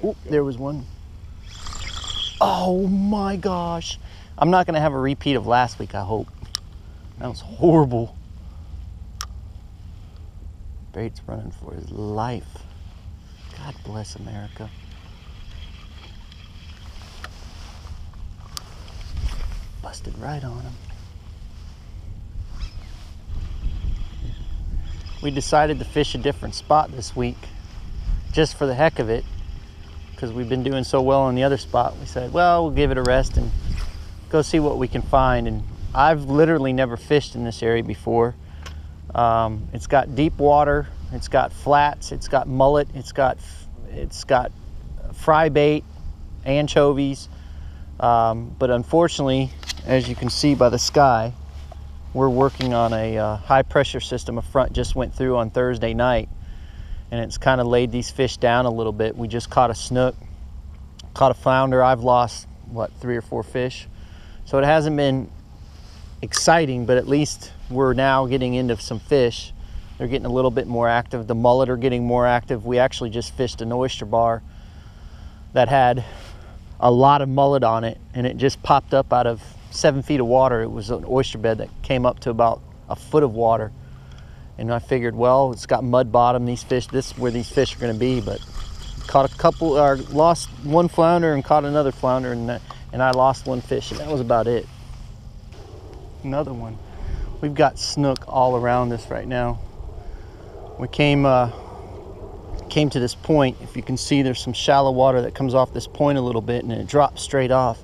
Oh, there was one. Oh my gosh. I'm not gonna have a repeat of last week, I hope. That was horrible. Bait's running for his life. God bless America. Busted right on him. We decided to fish a different spot this week, just for the heck of it, because we've been doing so well on the other spot. We said, well, we'll give it a rest and go see what we can find. And I've literally never fished in this area before. It's got deep water, it's got flats, it's got mullet, it's got fry bait, anchovies. But unfortunately, as you can see by the sky, we're working on a high pressure system. A front just went through on Thursday night, and it's kind of laid these fish down a little bit. We just caught a snook, caught a flounder. I've lost, what, 3 or 4 fish. So it hasn't been exciting, but at least we're now getting into some fish. They're getting a little bit more active. The mullet are getting more active. We actually just fished an oyster bar that had a lot of mullet on it, and it just popped up out of 7 feet of water. It was an oyster bed that came up to about a foot of water. And I figured, well, it's got mud bottom, these fish, this is where these fish are gonna be. But caught a couple, or lost one flounder and caught another flounder, and I lost 1 fish, and that was about it. Another one. We've got snook all around us right now. We came to this point. If you can see, there's some shallow water that comes off this point a little bit, and it drops straight off.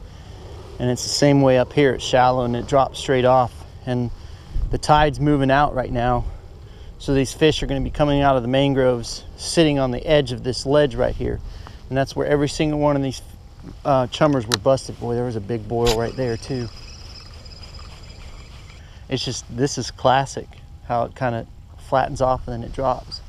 And it's the same way up here. It's shallow and it drops straight off. And the tide's moving out right now. So these fish are going to be coming out of the mangroves, sitting on the edge of this ledge right here. And that's where every single one of these chummers were busted. Boy, there was a big boil right there too. It's just, this is classic, how it kind of flattens off and then it drops.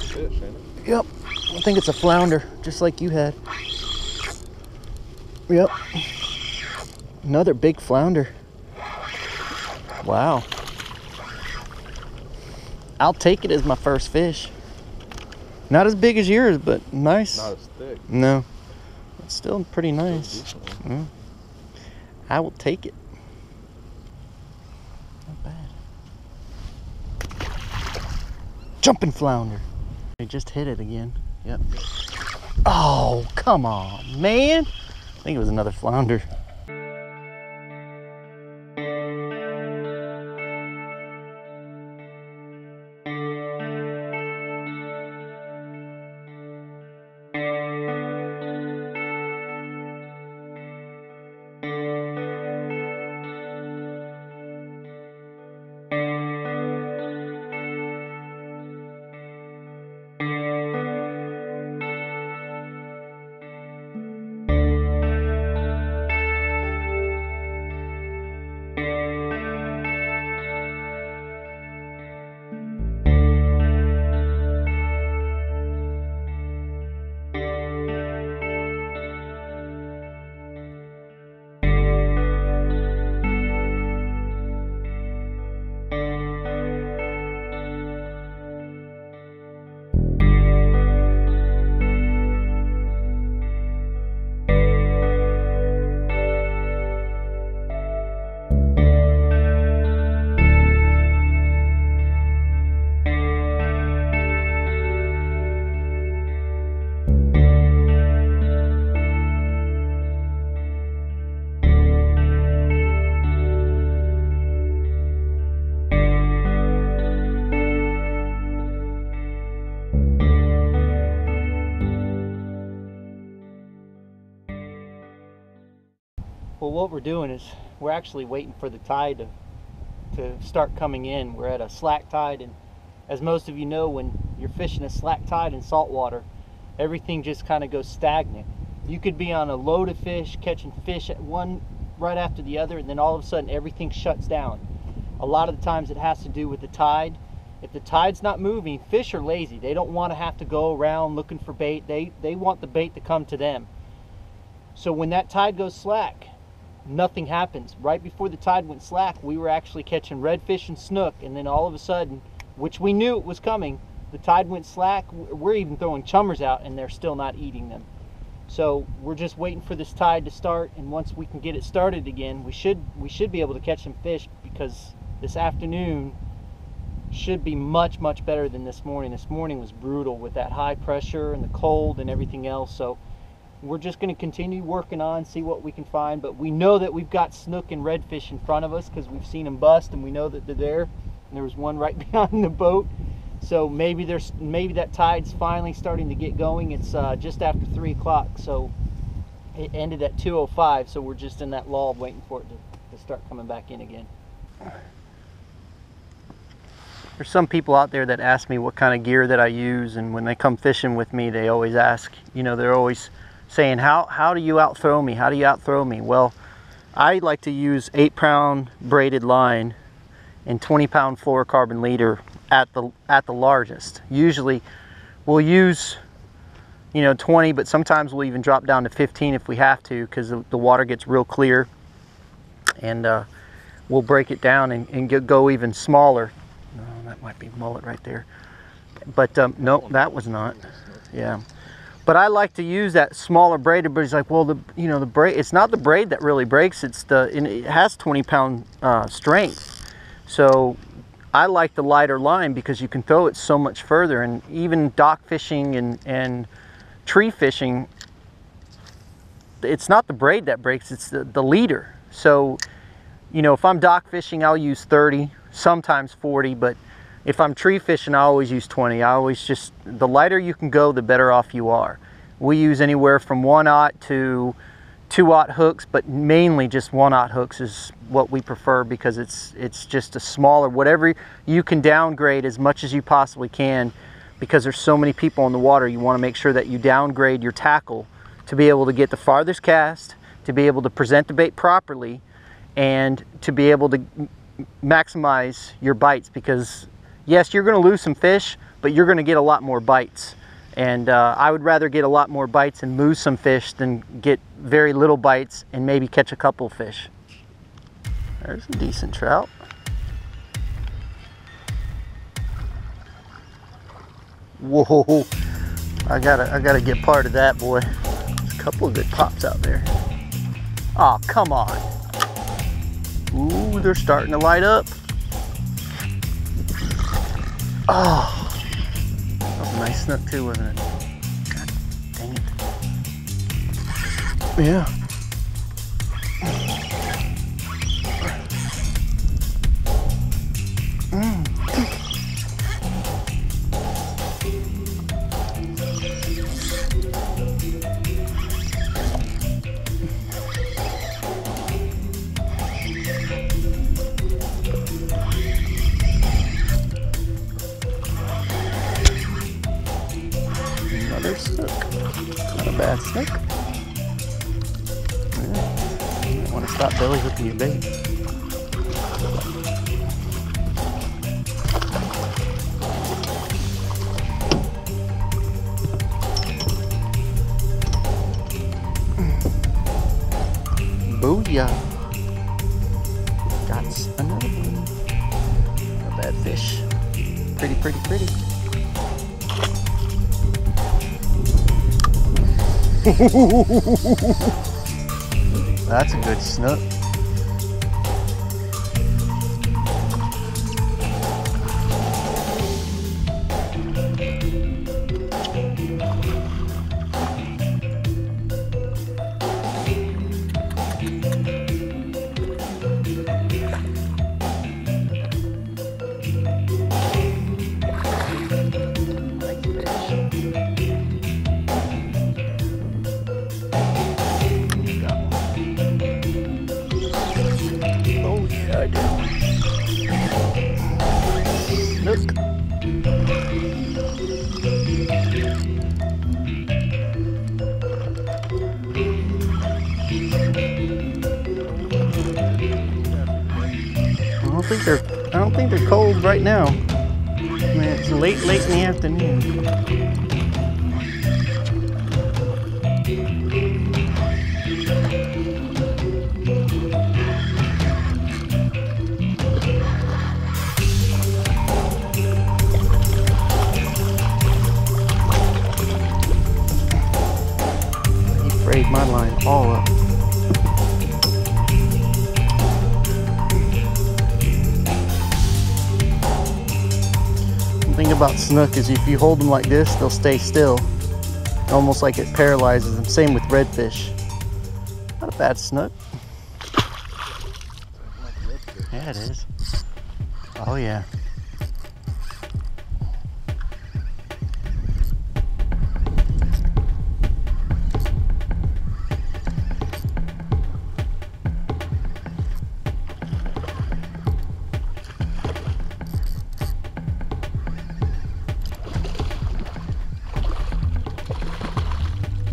Fish, ain't it? Yep, I think it's a flounder, just like you had. Yep. Another big flounder. Wow. I'll take it as my first fish. Not as big as yours, but nice. Not as thick. No. It's still pretty nice. Yeah. I will take it. Not bad. Jumping flounder. I just hit it again. Yep. Oh, come on, man. I think it was another flounder. what we're doing is we're actually waiting for the tide to start coming in. We're at a slack tide, and as most of you know, when you're fishing a slack tide in saltwater, everything just kind of goes stagnant. You could be on a load of fish, catching fish at one right after the other, and then all of a sudden everything shuts down. A lot of the times it has to do with the tide. If the tide's not moving, fish are lazy. They don't want to have to go around looking for bait. They want the bait to come to them. So when that tide goes slack, nothing happens. Right before the tide went slack, we were actually catching redfish and snook, and then all of a sudden, which we knew it was coming, the tide went slack. We're even throwing chummers out, and they're still not eating them. So we're just waiting for this tide to start, and once we can get it started again, we should be able to catch some fish, because this afternoon should be much better than this morning. This morning was brutal with that high pressure and the cold and everything else. So we're just going to continue working on, see what we can find, but we know that we've got snook and redfish in front of us because we've seen them bust, and we know that they're there. And there was one right behind the boat. So maybe that tide's finally starting to get going. It's just after 3 o'clock, so it ended at 2:05, so we're just in that lull waiting for it to start coming back in again. There's some people out there that ask me what kind of gear that I use, and when they come fishing with me, they always ask, you know, they're always saying, how do you outthrow me? How do you outthrow me? Well, I like to use 8-pound braided line and 20-pound fluorocarbon leader at the largest. Usually we'll use, you know, 20, but sometimes we'll even drop down to 15 if we have to, because the water gets real clear, and we'll break it down and go even smaller. No, that might be mullet right there, but no, that was not. Yeah, but I like to use that smaller braid. But he's like, well, the braid, it's not the braid that really breaks, it's it has 20-pound strength. So I like the lighter line because you can throw it so much further. And even dock fishing and tree fishing, it's not the braid that breaks, it's the leader. So, you know, if I'm dock fishing, I'll use 30, sometimes 40, but if I'm tree fishing, I always use 20. I always just, the lighter you can go, the better off you are. We use anywhere from 1/0 to 2/0 hooks, but mainly just 1/0 hooks is what we prefer, because it's just a smaller, whatever you can downgrade as much as you possibly can, because there's so many people in the water. You want to make sure that you downgrade your tackle to be able to get the farthest cast, to be able to present the bait properly, and to be able to maximize your bites, because yes, you're going to lose some fish, but you're going to get a lot more bites. And I would rather get a lot more bites and lose some fish than get very little bites and maybe catch a couple fish. There's a decent trout. Whoa, I gotta get part of that, boy. There's a couple of good pops out there. Oh, come on. Ooh, they're starting to light up. Oh. That was a nice snook too, wasn't it? God dang it. Yeah. Another snook. Not a bad snook. Yeah. You want to stop belly hooking your bait. Booyah! Got another one. Not a bad fish. Pretty, pretty, pretty. That's a good snook. don't think they're cold right now. Man, it's late in the afternoon. He frayed my line all up. The thing about snook is if you hold them like this, they'll stay still. Almost like it paralyzes them. Same with redfish. Not a bad snook. Yeah, it is. Oh yeah.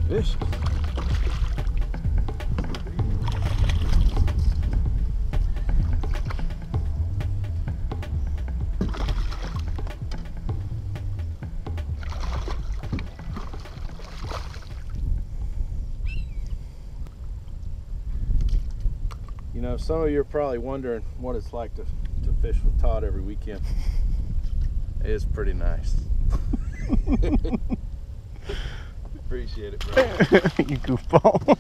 Fish. You know, some of you are probably wondering what it's like to fish with Todd every weekend. It is pretty nice. Appreciate it, bro. You goofball.